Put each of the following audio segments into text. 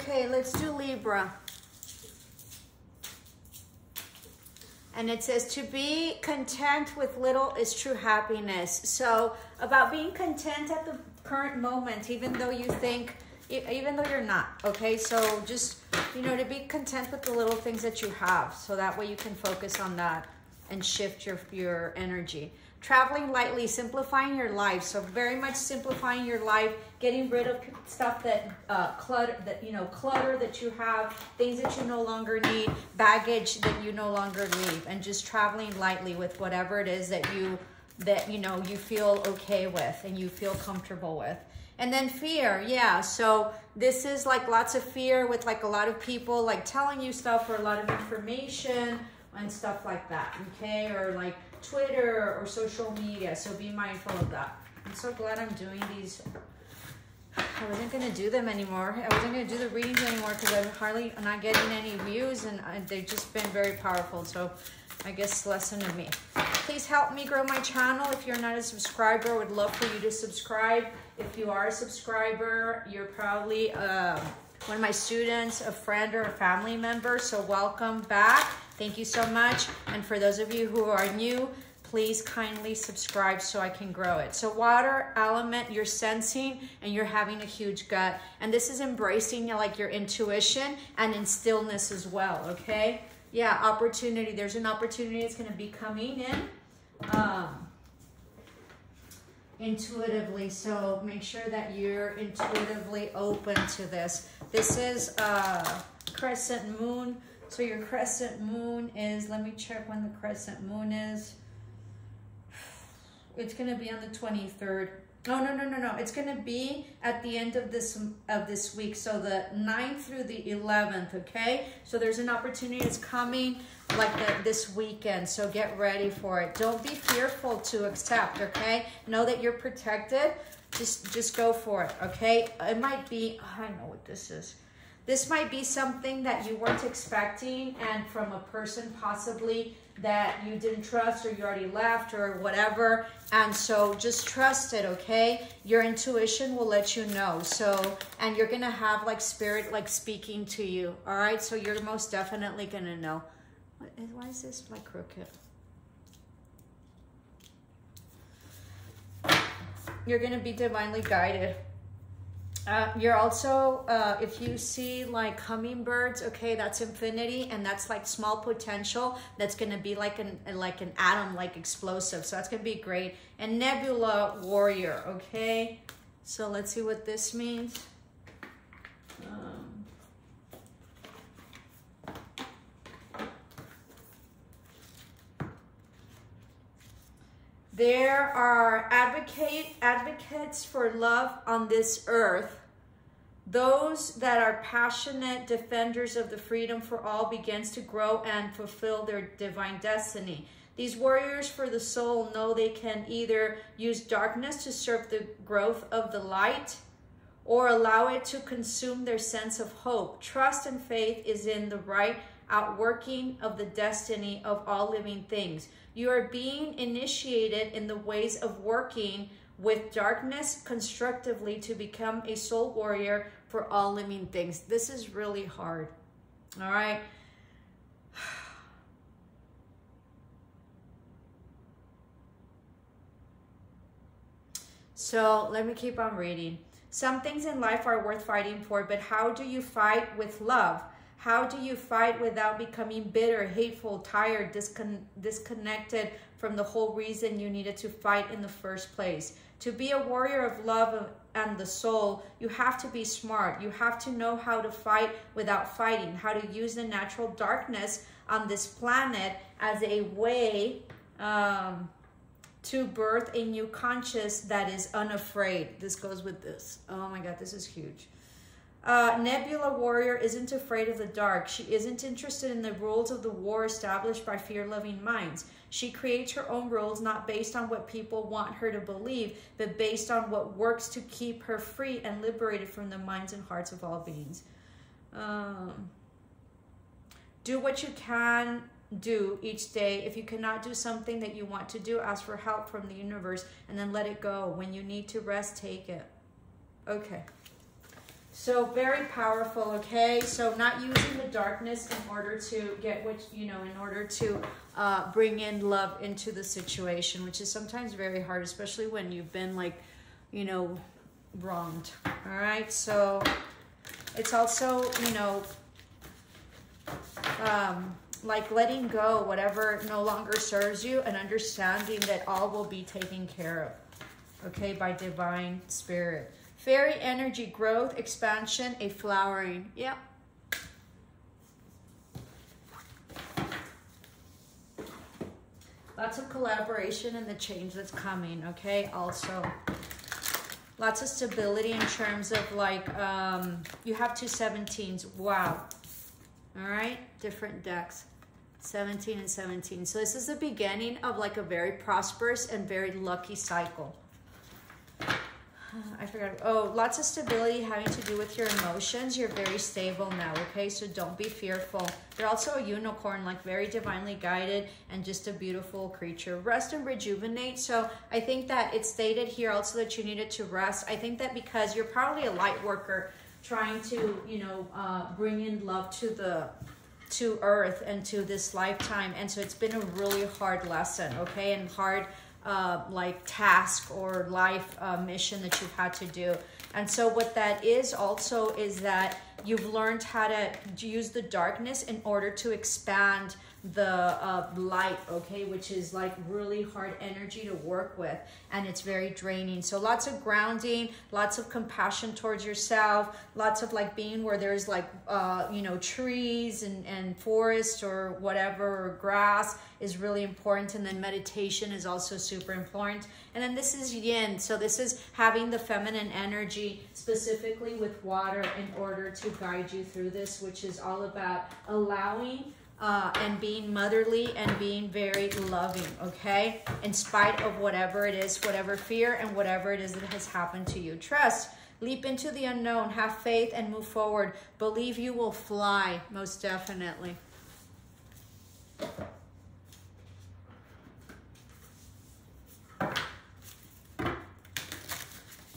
Okay, let's do Libra. And it says, to be content with little is true happiness. So about being content at the current moment, even though you think, even though you're not, okay? So just, you know, to be content with the little things that you have. So that way you can focus on that and shift your energy. Traveling lightly, simplifying your life. So very much simplifying your life, getting rid of stuff that clutter that you have, things that you no longer need, baggage that you no longer need, and just traveling lightly with whatever it is that you feel okay with and you feel comfortable with. And then fear, yeah. So this is like lots of fear with like a lot of people like telling you stuff or a lot of information and stuff like that, okay? Or like Twitter or social media, so be mindful of that. I'm so glad I'm doing these. I wasn't going to do them anymore. I wasn't going to do the readings anymore because I'm not getting any views, and they've just been very powerful. So I guess lesson to me. Please help me grow my channel. If you're not a subscriber, I would love for you to subscribe. If you are a subscriber, you're probably one of my students, a friend, or a family member. So welcome back. Thank you so much. And for those of you who are new, please kindly subscribe so I can grow it. So water element, you're sensing and you're having a huge gut. And this is embracing like your intuition and in stillness as well, okay? Yeah, opportunity. There's an opportunity that's going to be coming in intuitively. So make sure that you're intuitively open to this. This is crescent moon. So your crescent moon is, let me check when the crescent moon is. It's going to be on the 23rd. Oh, no. It's going to be at the end of this week. So the 9th through the 11th, okay? So there's an opportunity that's coming like this weekend. So get ready for it. Don't be fearful to accept, okay? Know that you're protected. Just go for it, okay? It might be, I know what this is. This might be something that you weren't expecting, and from a person possibly that you didn't trust, or you already left, or whatever. And so just trust it, okay? Your intuition will let you know. So, and you're gonna have like spirit like speaking to you, all right? So you're most definitely gonna know. Why is this like crooked? You're gonna be divinely guided. You're also, if you see like hummingbirds, okay, that's infinity, and that's like small potential. That's going to be like an atom, like explosive. So that's going to be great. And Nebula warrior, okay. So let's see what this means. There are advocates for love on this earth. Those that are passionate defenders of the freedom for all begins to grow and fulfill their divine destiny. These warriors for the soul know they can either use darkness to serve the growth of the light or allow it to consume their sense of hope. Trust and faith is in the right outworking of the destiny of all living things. You are being initiated in the ways of working with darkness constructively to become a soul warrior for all living things. This is really hard. All right. So let me keep on reading. Some things in life are worth fighting for, but how do you fight with love? How do you fight without becoming bitter, hateful, tired, disconnected from the whole reason you needed to fight in the first place? To be a warrior of love and the soul, you have to be smart. You have to know how to fight without fighting, how to use the natural darkness on this planet as a way to birth a new conscious that is unafraid. This goes with this. Oh my God, this is huge. Nebula warrior isn't afraid of the dark. She isn't interested in the rules of the war established by fear-loving minds. She creates her own rules, not based on what people want her to believe, but based on what works to keep her free and liberated from the minds and hearts of all beings. Do what you can do each day. If you cannot do something that you want to do, ask for help from the universe and then let it go. When you need to rest, take it. Okay. So very powerful, okay? So not using the darkness in order to get what, in order to bring in love into the situation, which is sometimes very hard, especially when you've been like, wronged. All right, so it's also, like letting go whatever no longer serves you and understanding that all will be taken care of, okay, by divine spirit. Fairy energy, growth, expansion, a flowering. Yep. Lots of collaboration and the change that's coming, okay? Also, lots of stability in terms of like, you have 2 17s. Wow. All right, different decks. 17 and 17. So this is the beginning of like a very prosperous and very lucky cycle. I forgot. Oh, lots of stability having to do with your emotions. You're very stable now, okay? So don't be fearful. You're also a unicorn, like very divinely guided and just a beautiful creature. Rest and rejuvenate. So I think that it's stated here also that you needed to rest. I think that because you're probably a light worker trying to, bring in love to earth and to this lifetime. And so it's been a really hard lesson, okay? And hard like task or life mission that you've had to do. And so what that is also is that you've learned how to use the darkness in order to expand the light, okay, which is like really hard energy to work with, and it's very draining. So lots of grounding, lots of compassion towards yourself, lots of like being where there's like trees and forest or whatever, or grass is really important. And then meditation is also super important. And then this is yin, so this is having the feminine energy specifically with water in order to guide you through this, which is all about allowing and being motherly and being very loving, okay? In spite of whatever it is, whatever fear and whatever it is that has happened to you. Trust, leap into the unknown, have faith and move forward. Believe you will fly, most definitely.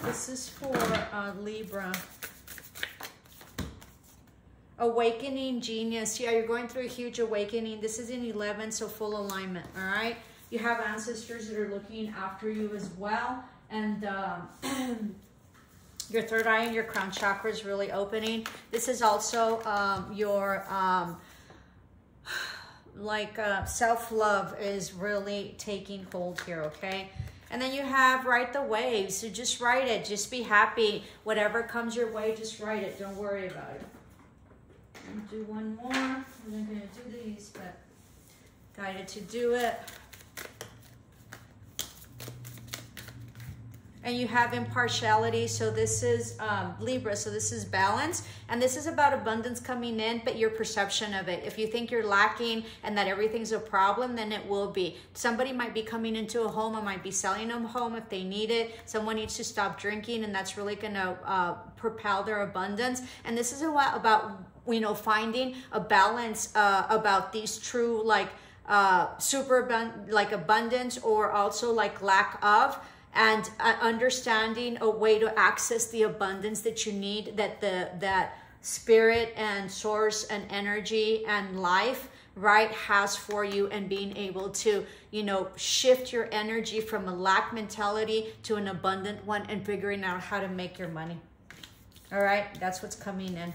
This is for Libra. Awakening, genius. Yeah, you're going through a huge awakening. This is in 11, so full alignment, all right? You have ancestors that are looking after you as well. And your third eye and your crown chakra is really opening. This is also your self-love is really taking hold here, okay? And then you have write the waves. So just write it. Just be happy. Whatever comes your way, just write it. Don't worry about it. Do one more. I'm not going to do these, but guided to do it. And you have impartiality. So this is Libra. So this is balance. And this is about abundance coming in, but your perception of it. If you think you're lacking and that everything's a problem, then it will be. Somebody might be coming into a home and might be selling them a home if they need it. Someone needs to stop drinking, and that's really going to propel their abundance. And this is a lot about, finding a balance about these true, abundance, or also like lack of, and understanding a way to access the abundance that you need, that spirit and source and energy and life, right, has for you, and being able to, shift your energy from a lack mentality to an abundant one, and figuring out how to make your money. All right, that's what's coming in.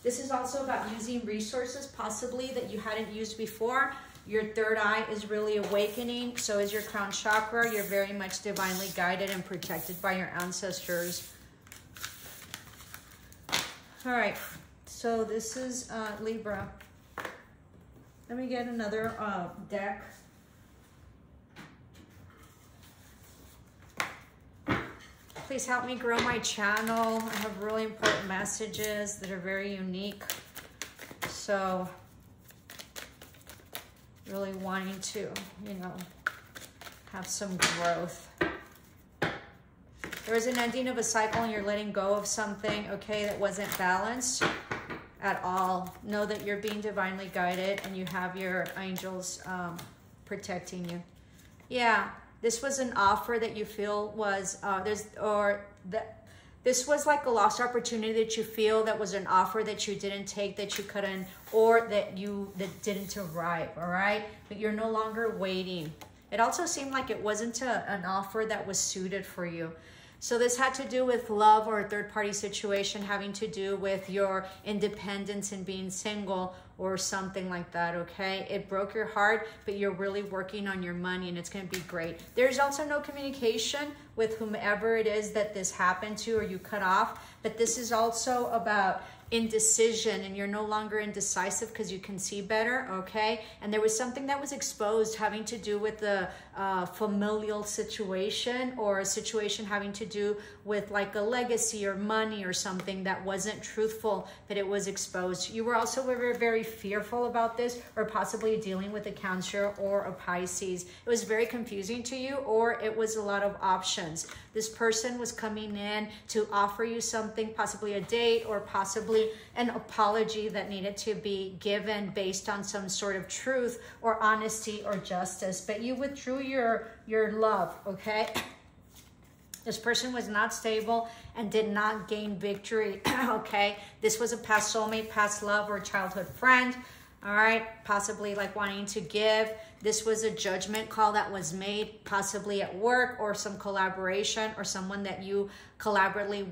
This is also about using resources possibly that you hadn't used before. Your third eye is really awakening. So is your crown chakra. You're very much divinely guided and protected by your ancestors. All right. So this is Libra. Let me get another deck. Please help me grow my channel. I have really important messages that are very unique. So really wanting to, have some growth. There is an ending of a cycle and you're letting go of something, okay, that wasn't balanced at all. Know that you're being divinely guided and you have your angels protecting you. Yeah, this was an offer that you feel was, This was like a lost opportunity that you feel that was an offer that you didn't take, that you couldn't, or that didn't arrive, all right? But you're no longer waiting. It also seemed like it wasn't an offer that was suited for you. So this had to do with love or a third-party situation, having to do with your independence and being single or something like that, okay? It broke your heart, but you're really working on your money and it's going to be great. There's also no communication with whomever it is that this happened to or you cut off, but this is also about indecision, and you're no longer indecisive because you can see better, okay? And there was something that was exposed having to do with the familial situation, or a situation having to do with like a legacy or money or something that wasn't truthful, but it was exposed. You were also very, very fearful about this, or possibly dealing with a Cancer or a Pisces. It was very confusing to you, or it was a lot of options. This person was coming in to offer you something, possibly a date, or possibly an apology that needed to be given based on some sort of truth or honesty or justice, but you withdrew your love, okay? This person was not stable and did not gain victory, okay? This was a past soulmate, past love, or childhood friend, all right? Possibly like wanting to give. This was a judgment call that was made, possibly at work, or some collaboration, or someone that you collaboratively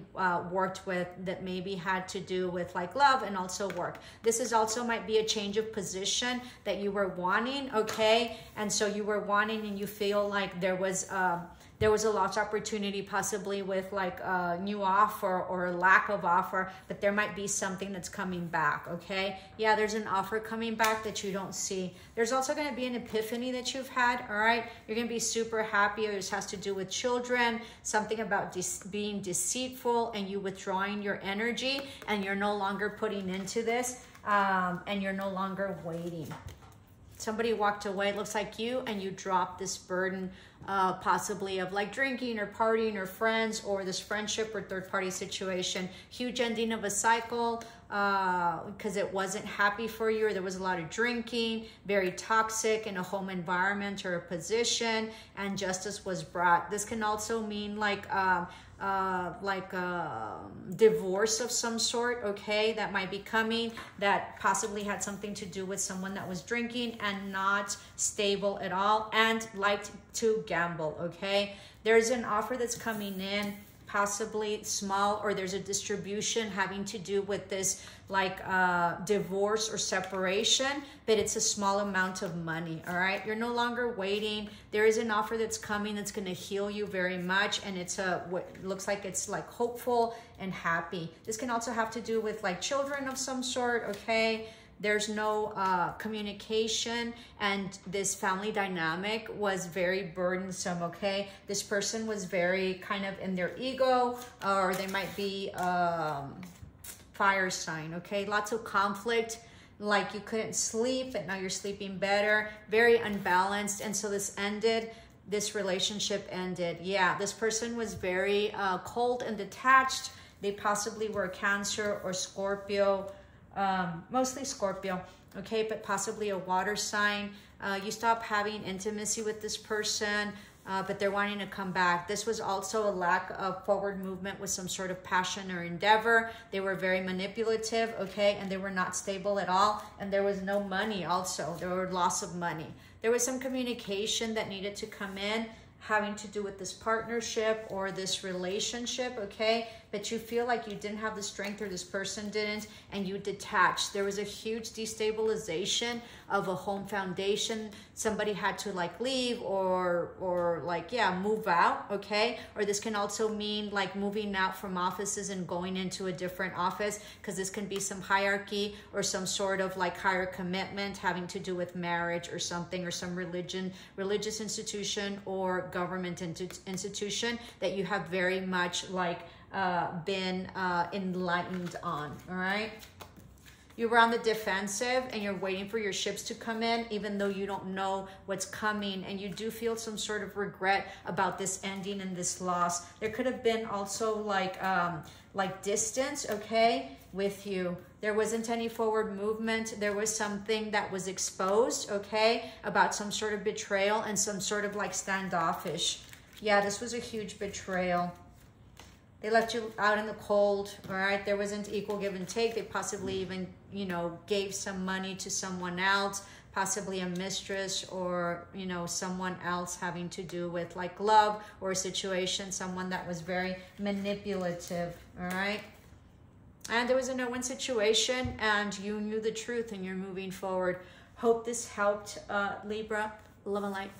worked with that maybe had to do with like love and also work. This is also might be a change of position that you were wanting, okay? And so you were wanting and you feel like there was a lost opportunity, possibly with like a new offer or a lack of offer, but there might be something that's coming back, okay? Yeah, there's an offer coming back that you don't see. There's also going to be an epiphany that you've had, all right? You're going to be super happy. This has to do with children, something about being deceitful and you withdrawing your energy, and you're no longer putting into this, and you're no longer waiting. Somebody walked away, it looks like you, and you dropped this burden, possibly of like drinking or partying or friends, or this friendship or third-party situation. Huge ending of a cycle because it wasn't happy for you, or there was a lot of drinking, very toxic in a home environment or a position, and justice was brought. This can also mean like divorce of some sort, okay, that might be coming, that possibly had something to do with someone that was drinking and not stable at all and liked to gamble, okay? There's an offer that's coming in, possibly small, or there's a distribution having to do with this like divorce or separation, but it's a small amount of money, all right? You're no longer waiting. There is an offer that's coming that's going to heal you very much, and it's what looks like it's like hopeful and happy. This can also have to do with like children of some sort, okay? There's no communication, and this family dynamic was very burdensome, okay? This person was very kind of in their ego, or they might be fire sign, okay? Lots of conflict, like you couldn't sleep, and now you're sleeping better. Very unbalanced, and so this ended. This relationship ended. Yeah, this person was very cold and detached. They possibly were Cancer or Scorpio, mostly Scorpio, okay, but possibly a water sign. You stop having intimacy with this person, but they're wanting to come back. This was also a lack of forward movement with some sort of passion or endeavor. They were very manipulative, okay, and they were not stable at all, and there was no money also. There were loss of money. There was some communication that needed to come in, having to do with this partnership or this relationship, okay? But you feel like you didn't have the strength, or this person didn't, and you detached. There was a huge destabilization of a home foundation. Somebody had to like leave or like, yeah, move out, okay? Or this can also mean like moving out from offices and going into a different office, because this can be some hierarchy or some sort of like higher commitment having to do with marriage or something, or some religious institution or government institution that you have very much like been enlightened on, all right? You were on the defensive and you're waiting for your ships to come in, even though you don't know what's coming, and you do feel some sort of regret about this ending and this loss. There could have been also like distance, okay, with you. There wasn't any forward movement. There was something that was exposed, okay, about some sort of betrayal and some sort of like standoffish. Yeah, this was a huge betrayal. They left you out in the cold, all right? There wasn't equal give and take. They possibly even, you know, gave some money to someone else, possibly a mistress or, you know, someone else having to do with like love or a situation, someone that was very manipulative, all right? And there was a no-win situation and you knew the truth and you're moving forward. Hope this helped, Libra. Love and light.